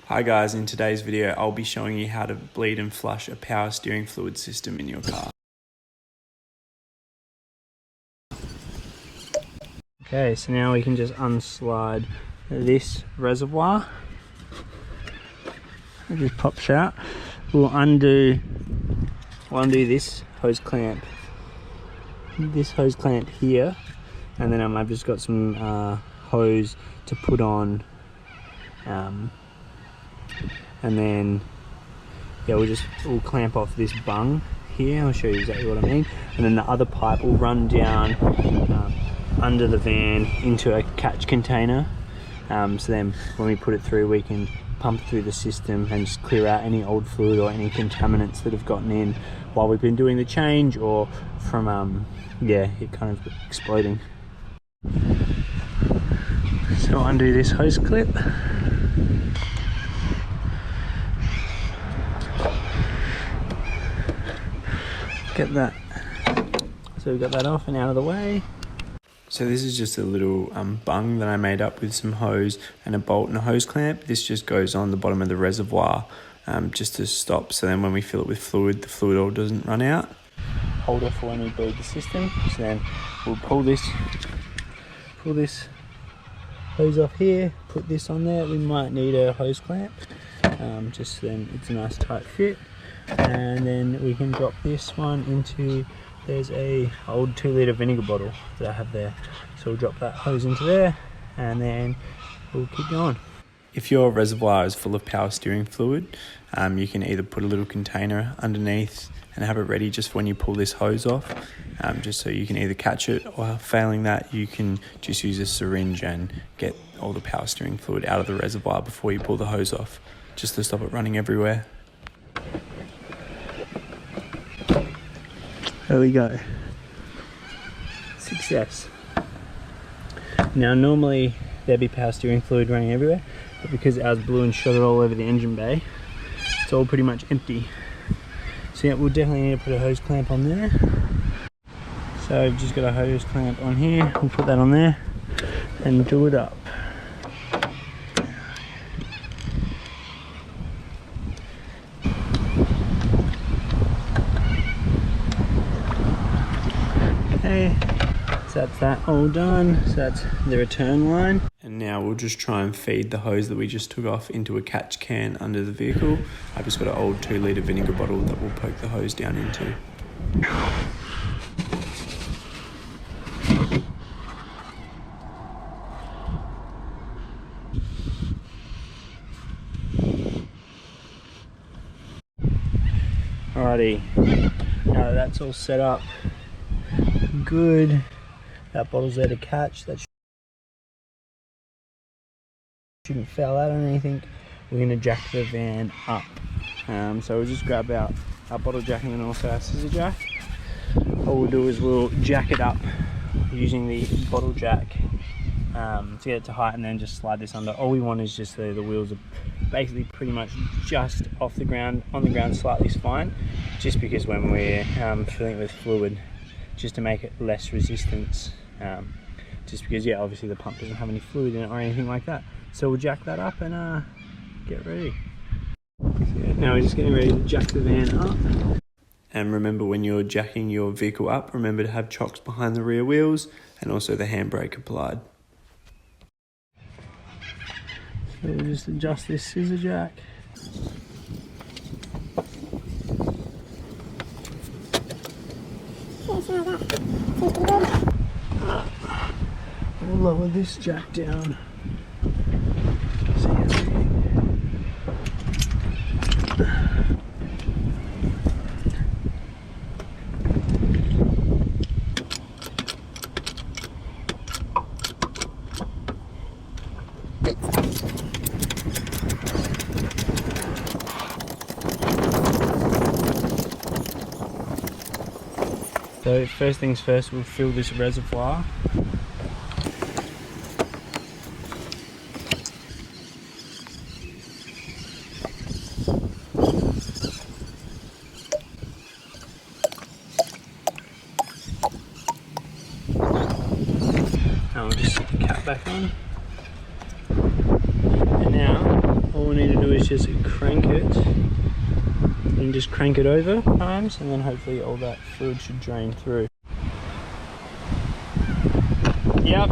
Hi guys, in today's video I'll be showing you how to bleed and flush a power steering fluid system in your car. Okay, so now we can just unslide this reservoir. It just pops out. We'll undo this hose clamp. This hose clamp here, and then I've just got some hose to put on, and then we'll clamp off this bung here. I'll show you exactly what I mean. And then the other pipe will run down under the van into a catch container. So then when we put it through, we can pump through the system and just clear out any old fluid or any contaminants that have gotten in while we've been doing the change, or from it kind of exploding. So undo this hose clip. Get that. So we got that off and out of the way. So this is just a little bung that I made up with some hose and a bolt and a hose clamp. This just goes on the bottom of the reservoir just to stop, so then when we fill it with fluid, the fluid oil doesn't run out. Holder for when we bleed the system. So then we'll pull this hose off here, put this on there. We might need a hose clamp, just so then it's a nice tight fit. And then we can drop this one into, there's a old 2 litre vinegar bottle that I have there. So we'll drop that hose into there and then we'll keep going. If your reservoir is full of power steering fluid, you can either put a little container underneath and have it ready just for when you pull this hose off, just so you can either catch it, or failing that, you can just use a syringe and get all the power steering fluid out of the reservoir before you pull the hose off, just to stop it running everywhere. There we go. Success. Now normally there'd be power steering fluid running everywhere, but because ours blew and shot it all over the engine bay, it's all pretty much empty. So yeah, we'll definitely need to put a hose clamp on there. So I've just got a hose clamp on here. We'll put that on there and do it up. Okay, so that's that all done. So that's the return line. And now we'll just try and feed the hose that we just took off into a catch can under the vehicle. I've just got an old 2 litre vinegar bottle that we'll poke the hose down into. Alrighty, now that that's all set up good, that bottle's there to catch, that shouldn't foul out on anything. We're going to jack the van up. So we'll just grab our bottle jack and then also our scissor jack. All we'll do is we'll jack it up using the bottle jack to get it to height, and then just slide this under. All we want is just the wheels are basically pretty much just off the ground, on the ground slightly is fine, just because when we're filling it with fluid, just to make it less resistance, just because obviously the pump doesn't have any fluid in it or anything like that. So we'll jack that up and get ready. So now we're just getting ready to jack the van up. And remember, when you're jacking your vehicle up, remember to have chocks behind the rear wheels and also the handbrake applied. So we'll just adjust this scissor jack. We'll lower this jack down. So first things first, we'll fill this reservoir. Now we'll just set the cap back on. And now all we need to do is just crank it and just crank it over times, and then hopefully all that fluid should drain through. Yep.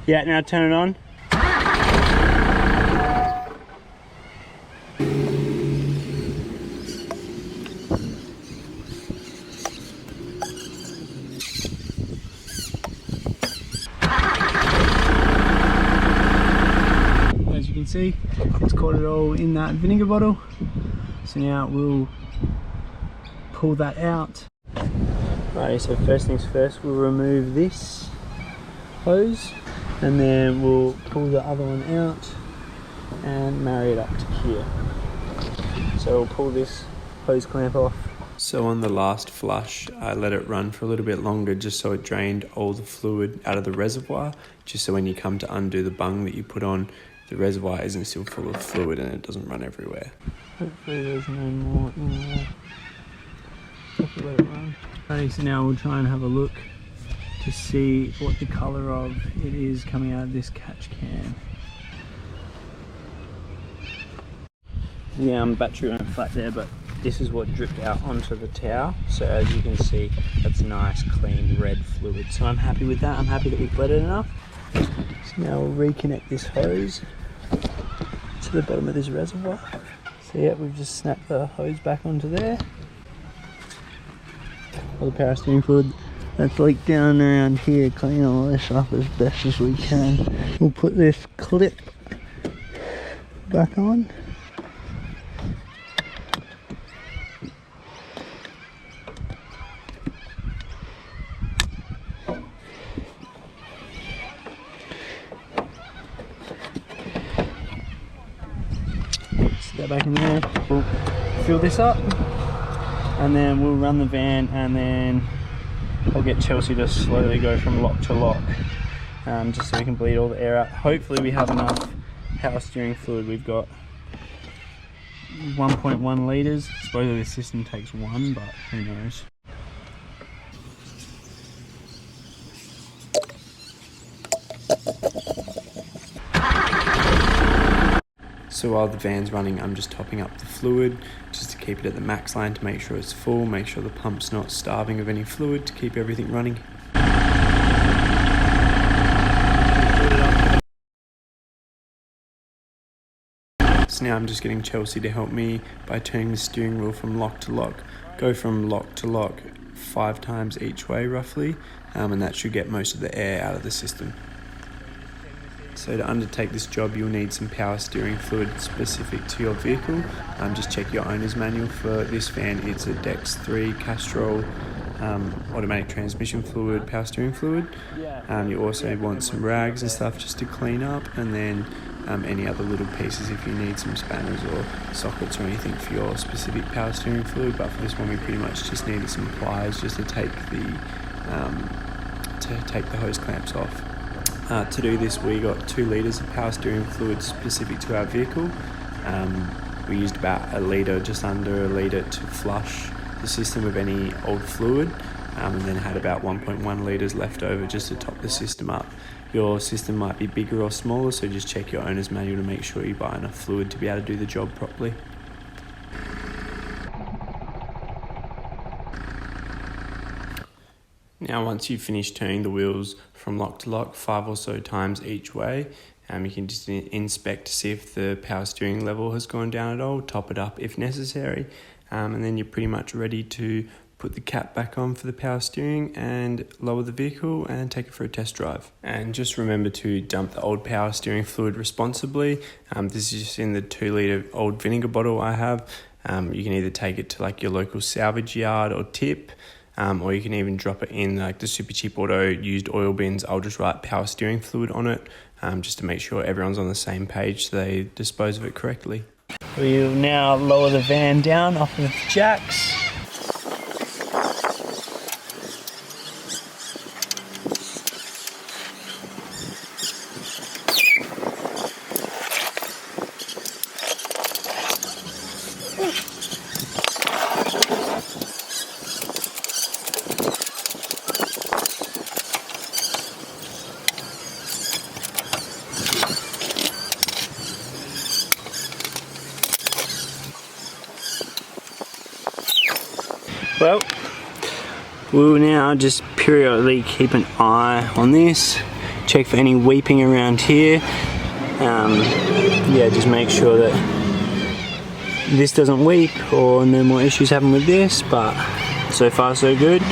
Yeah, now turn it on. As you can see, it's caught it all in that vinegar bottle. So now we'll pull that out. Right, so first things first, we'll remove this hose, and then we'll pull the other one out and marry it up to here. So we'll pull this hose clamp off. So on the last flush, I let it run for a little bit longer just so it drained all the fluid out of the reservoir, just so when you come to undo the bung that you put on, the reservoir isn't still full of fluid and it doesn't run everywhere. Hopefully there's no more in there. Just have to let it run. Okay, so now we'll try and have a look to see what the colour of it is coming out of this catch can. Yeah, battery went flat there, but this is what dripped out onto the towel. So as you can see, that's nice, clean, red fluid. So I'm happy with that. I'm happy that we've bled it enough. So now we'll reconnect this hose to the bottom of this reservoir. So yeah, we've just snapped the hose back onto there. All the power steering fluid that's leaked down around here, clean all this up as best as we can. We'll put this clip back on. Sit that back in there. We'll fill this up, and then we'll run the van, and then I'll get Chelsea to slowly go from lock to lock, just so we can bleed all the air out. Hopefully we have enough power steering fluid. We've got 1.1 litres. Supposedly the system takes 1, but who knows. So while the van's running, I'm just topping up the fluid just to keep it at the max line to make sure it's full, make sure the pump's not starving of any fluid to keep everything running. So now I'm just getting Chelsea to help me by turning the steering wheel from lock to lock. Go from lock to lock 5 times each way roughly, and that should get most of the air out of the system. So to undertake this job, you'll need some power steering fluid specific to your vehicle. Just check your owner's manual. For this van, it's a Dex 3 Castrol automatic transmission fluid, power steering fluid. You also want some rags and stuff just to clean up, and then any other little pieces if you need some spanners or sockets or anything for your specific power steering fluid. But for this one, we pretty much just needed some pliers just to take the hose clamps off. To do this, we got 2 litres of power steering fluid specific to our vehicle. We used about a litre, just under a litre, to flush the system of any old fluid, and then had about 1.1 litres left over just to top the system up. Your system might be bigger or smaller, so just check your owner's manual to make sure you buy enough fluid to be able to do the job properly. Now once you've finished turning the wheels from lock to lock 5 or so times each way, you can just inspect to see if the power steering level has gone down at all, top it up if necessary, and then you're pretty much ready to put the cap back on for the power steering and lower the vehicle and take it for a test drive. And just remember to dump the old power steering fluid responsibly. This is just in the 2 litre old vinegar bottle I have. You can either take it to like your local salvage yard or tip, or you can even drop it in like the super cheap auto used oil bins. I'll just write power steering fluid on it, just to make sure everyone's on the same page so they dispose of it correctly. We'll now lower the van down off of the jacks. Well, we'll now just periodically keep an eye on this, check for any weeping around here. Yeah, just make sure that this doesn't weep or no more issues happen with this, but so far so good.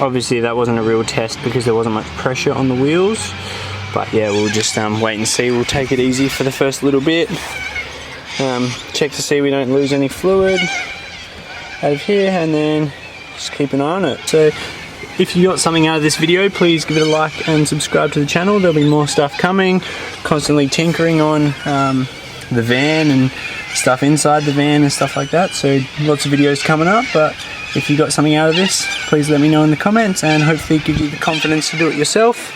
Obviously that wasn't a real test because there wasn't much pressure on the wheels, but yeah, we'll just wait and see. We'll take it easy for the first little bit, check to see we don't lose any fluid out of here, and then just keep an eye on it. So if you got something out of this video, please give it a like and subscribe to the channel. There'll be more stuff coming, constantly tinkering on the van and stuff inside the van and stuff like that, so lots of videos coming up. But if you got something out of this, please let me know in the comments, and hopefully it gives you the confidence to do it yourself.